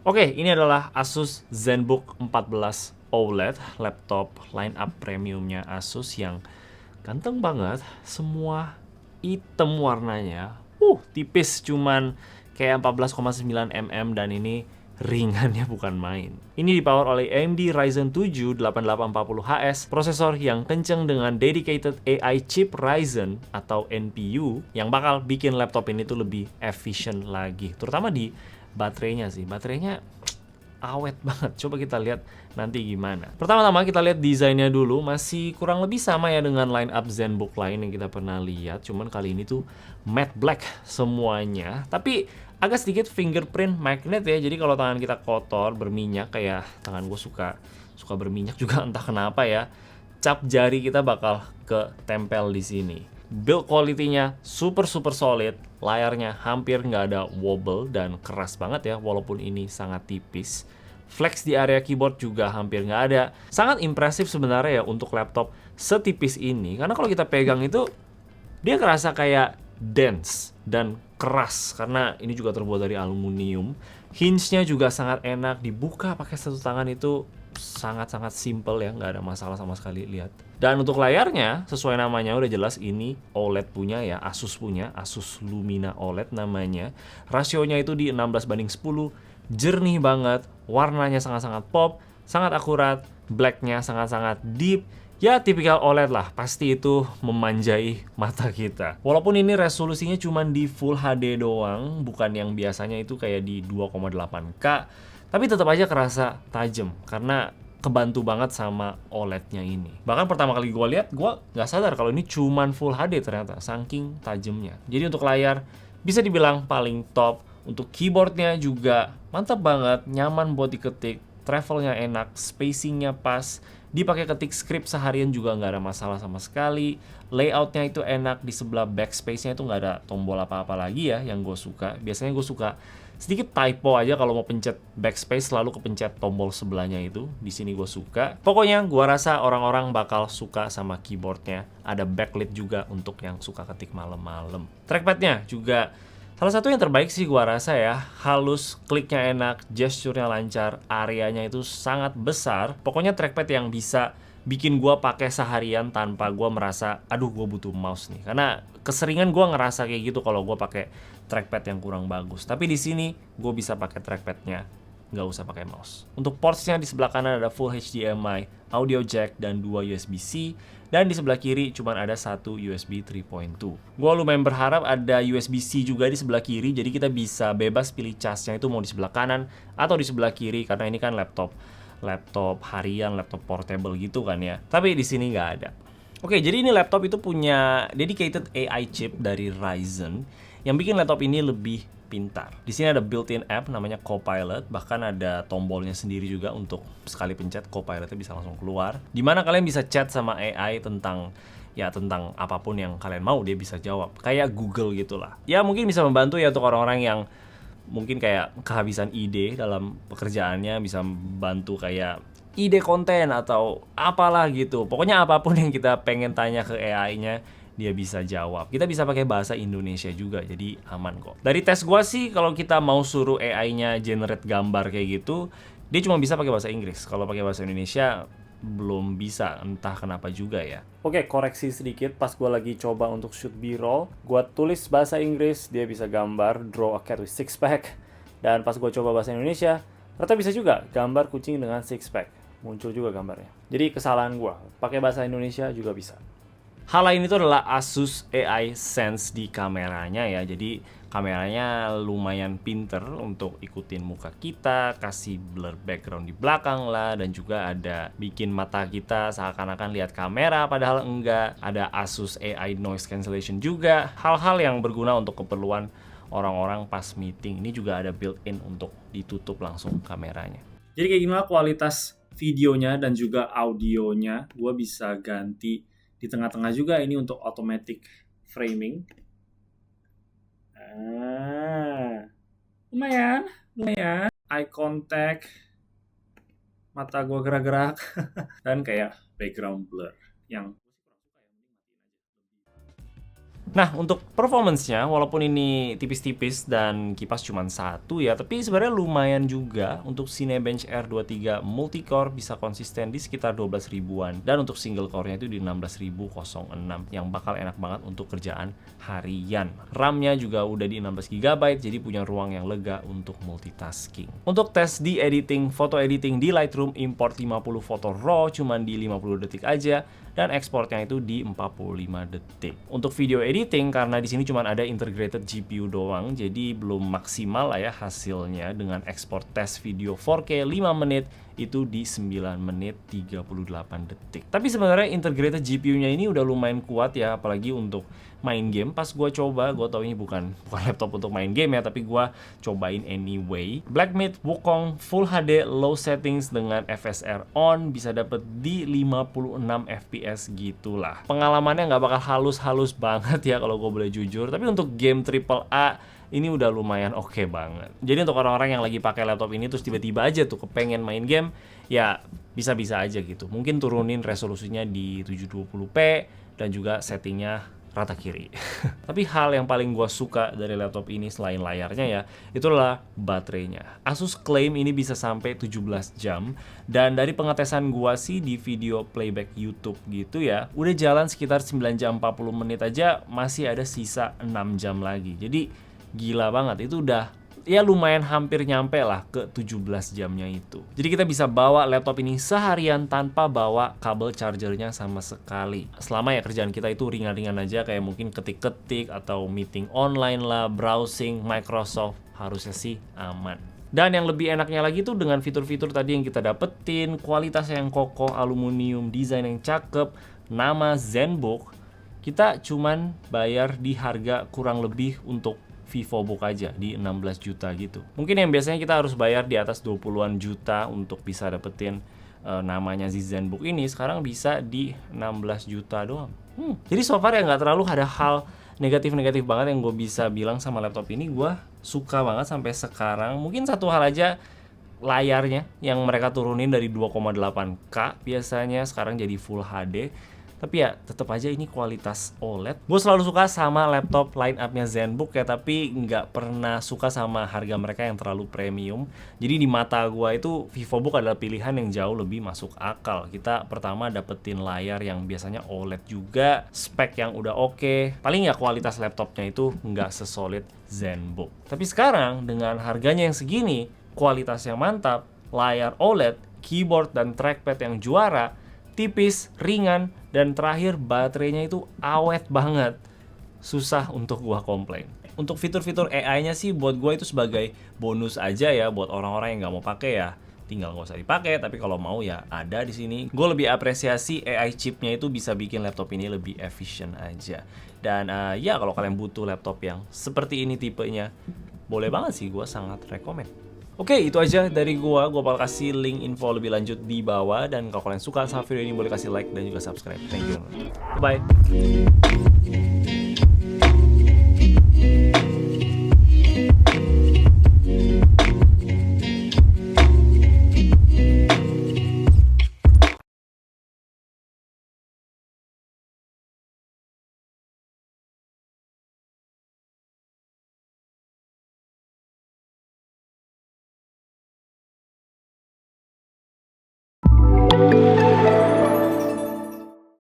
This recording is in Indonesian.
Oke, ini adalah Asus ZenBook 14 OLED, laptop line up premiumnya Asus yang ganteng banget. Semua hitam warnanya. Tipis cuman kayak 14,9 mm dan ini ringannya bukan main. Ini dipower oleh AMD Ryzen 7 8840HS, prosesor yang kenceng dengan dedicated AI chip Ryzen atau NPU yang bakal bikin laptop ini tuh lebih efisien lagi, terutama di baterainya sih. Baterainya awet banget. Coba kita lihat nanti gimana. Pertama-tama kita lihat desainnya dulu. Masih kurang lebih sama ya dengan line up ZenBook lain yang kita pernah lihat. Cuman kali ini tuh matte black semuanya. Tapi agak sedikit fingerprint magnet ya. Jadi kalau tangan kita kotor, berminyak, kayak tangan gue suka berminyak juga entah kenapa ya, cap jari kita bakal ketempel di sini. Build quality-nya super solid, layarnya hampir nggak ada wobble dan keras banget ya walaupun ini sangat tipis. Flex di area keyboard juga hampir nggak ada. Sangat impresif sebenarnya ya untuk laptop setipis ini, karena kalau kita pegang itu dia kerasa kayak dense dan keras karena ini juga terbuat dari aluminium. Hinge-nya juga sangat enak dibuka pakai satu tangan, itu sangat-sangat simple ya, nggak ada masalah sama sekali. Lihat. Dan untuk layarnya, sesuai namanya udah jelas ini OLED punya ya, Asus punya, Asus Lumina OLED namanya. Rasionya itu di 16:10, jernih banget, warnanya sangat-sangat pop, sangat akurat, blacknya sangat-sangat deep. Ya, tipikal OLED lah, pasti itu memanjai mata kita. Walaupun ini resolusinya cuma di Full HD doang, bukan yang biasanya itu kayak di 2,8K, tapi tetap aja kerasa tajam, karena kebantu banget sama OLED-nya ini. Bahkan pertama kali gue lihat, gue nggak sadar kalau ini cuma Full HD ternyata, saking tajamnya. Jadi untuk layar, bisa dibilang paling top. Untuk keyboardnya juga mantap banget, nyaman buat diketik, travelnya enak, spacingnya pas, dipakai ketik script seharian juga nggak ada masalah sama sekali. Layoutnya itu enak, di sebelah backspace-nya itu nggak ada tombol apa-apa lagi ya yang gue suka. Biasanya gue suka sedikit typo aja kalau mau pencet backspace, selalu kepencet tombol sebelahnya itu. Di sini gue suka. Pokoknya gue rasa orang-orang bakal suka sama keyboardnya. Ada backlit juga untuk yang suka ketik malam-malam. Trackpadnya juga salah satu yang terbaik sih gua rasa ya. Halus, kliknya enak, gesturnya lancar, areanya itu sangat besar. Pokoknya trackpad yang bisa bikin gua pakai seharian tanpa gua merasa aduh gua butuh mouse nih. Karena keseringan gua ngerasa kayak gitu kalau gua pakai trackpad yang kurang bagus. Tapi di sini gua bisa pakai trackpadnya, nggak usah pakai mouse. Untuk portsnya di sebelah kanan ada full HDMI, audio jack, dan 2 USB-C. Dan di sebelah kiri cuma ada satu USB 3.2. Gue lumayan berharap ada USB-C juga di sebelah kiri, jadi kita bisa bebas pilih casnya itu mau di sebelah kanan atau di sebelah kiri, karena ini kan laptop harian, laptop portable gitu kan ya. Tapi di sini nggak ada. Oke, jadi ini laptop itu punya dedicated AI chip dari Ryzen yang bikin laptop ini lebih pintar. Di sini ada built-in app namanya Copilot, bahkan ada tombolnya sendiri juga untuk sekali pencet Copilotnya bisa langsung keluar. Dimana kalian bisa chat sama AI tentang apapun yang kalian mau, dia bisa jawab. Kayak Google gitulah. Ya mungkin bisa membantu ya untuk orang-orang yang mungkin kayak kehabisan ide dalam pekerjaannya, bisa membantu kayak ide konten atau apalah gitu. Pokoknya apapun yang kita pengen tanya ke AI-nya, dia bisa jawab. Kita bisa pakai bahasa Indonesia juga, jadi aman kok. Dari tes gua sih, kalau kita mau suruh AI-nya generate gambar kayak gitu, dia cuma bisa pakai bahasa Inggris. Kalau pakai bahasa Indonesia belum bisa, entah kenapa juga ya. Oke, koreksi sedikit, pas gua lagi coba untuk shoot B-roll, gua tulis bahasa Inggris, dia bisa gambar draw a cat with six pack. Dan pas gua coba bahasa Indonesia, ternyata bisa juga gambar kucing dengan six pack. Muncul juga gambarnya. Jadi kesalahan gua, pakai bahasa Indonesia juga bisa. Hal lain itu adalah Asus AI Sense di kameranya ya. Jadi kameranya lumayan pinter untuk ikutin muka kita, kasih blur background di belakang lah, dan juga ada bikin mata kita seakan-akan lihat kamera padahal enggak. Ada Asus AI Noise Cancellation juga. Hal-hal yang berguna untuk keperluan orang-orang pas meeting. Ini juga ada built-in untuk ditutup langsung kameranya. Jadi kayak gimana kualitas videonya dan juga audionya. Gue bisa ganti di tengah-tengah juga ini untuk automatic framing. Lumayan. Eye contact, mata gue gerak-gerak, dan kayak background blur yang Nah, untuk performance-nya, walaupun ini tipis-tipis dan kipas cuma satu ya, tapi sebenarnya lumayan juga. Untuk Cinebench R23 multicore bisa konsisten di sekitar 12 ribuan. Dan untuk single core-nya itu di 16.006, yang bakal enak banget untuk kerjaan harian. RAM-nya juga udah di 16 GB, jadi punya ruang yang lega untuk multitasking. Untuk tes di editing, foto editing di Lightroom, import 50 foto RAW cuman di 50 detik aja, dan ekspornya itu di 45 detik. Untuk video editing, karena di sini cuma ada integrated GPU doang, jadi belum maksimal lah ya hasilnya. Dengan ekspor tes video 4K 5 menit itu di 9 menit 38 detik. Tapi sebenarnya integrated GPU-nya ini udah lumayan kuat ya, apalagi untuk main game. Pas gue coba, gue tau ini bukan laptop untuk main game ya, tapi gue cobain anyway. Blackmagic Wukong Full HD low settings dengan FSR on bisa dapet di 56 fps gitulah. Pengalamannya nggak bakal halus-halus banget ya kalau gue boleh jujur, tapi untuk game AAA ini udah lumayan oke banget. Jadi untuk orang-orang yang lagi pakai laptop ini terus tiba-tiba aja tuh kepengen main game, ya bisa-bisa aja gitu. Mungkin turunin resolusinya di 720p dan juga settingnya rata kiri. Tapi hal yang paling gua suka dari laptop ini selain layarnya ya, itulah baterainya. Asus klaim ini bisa sampai 17 jam, dan dari pengetesan gua sih di video playback YouTube gitu ya, udah jalan sekitar 9 jam 40 menit aja, masih ada sisa 6 jam lagi. Jadi gila banget, itu udah ya lumayan hampir nyampe lah ke 17 jamnya itu. Jadi kita bisa bawa laptop ini seharian tanpa bawa kabel chargernya sama sekali. Selama ya kerjaan kita itu ringan-ringan aja, kayak mungkin ketik-ketik atau meeting online lah, browsing Microsoft, harusnya sih aman. Dan yang lebih enaknya lagi tuh dengan fitur-fitur tadi yang kita dapetin, kualitas yang kokoh, aluminium, desain yang cakep, nama ZenBook, kita cuman bayar di harga kurang lebih untuk VivoBook aja di 16 juta gitu. Mungkin yang biasanya kita harus bayar di atas 20-an juta untuk bisa dapetin namanya ZenBook ini, sekarang bisa di 16 juta doang. Jadi so far ya nggak terlalu ada hal negatif-negatif banget yang gue bisa bilang sama laptop ini. Gue suka banget sampai sekarang. Mungkin satu hal aja, layarnya yang mereka turunin dari 2,8K biasanya sekarang jadi Full HD. Tapi ya tetap aja ini kualitas OLED. Gue selalu suka sama laptop line up-nya ZenBook ya, tapi nggak pernah suka sama harga mereka yang terlalu premium. Jadi di mata gue itu VivoBook adalah pilihan yang jauh lebih masuk akal. Kita pertama dapetin layar yang biasanya OLED juga, spek yang udah oke. Paling ya kualitas laptopnya itu nggak sesolid ZenBook. Tapi sekarang dengan harganya yang segini, kualitas yang mantap, layar OLED, keyboard dan trackpad yang juara, tipis, ringan, dan terakhir baterainya itu awet banget. Susah untuk gua komplain. Untuk fitur-fitur AI-nya sih buat gua itu sebagai bonus aja ya, buat orang-orang yang nggak mau pakai ya tinggal nggak usah dipakai, tapi kalau mau ya ada di sini. Gue lebih apresiasi AI chipnya itu bisa bikin laptop ini lebih efisien aja. Dan ya kalau kalian butuh laptop yang seperti ini tipenya, boleh banget sih, gue sangat rekomend. Oke, itu aja dari gua. Gua bakal kasih link info lebih lanjut di bawah. Dan kalau kalian suka sama video ini, boleh kasih like dan juga subscribe. Thank you. Bye.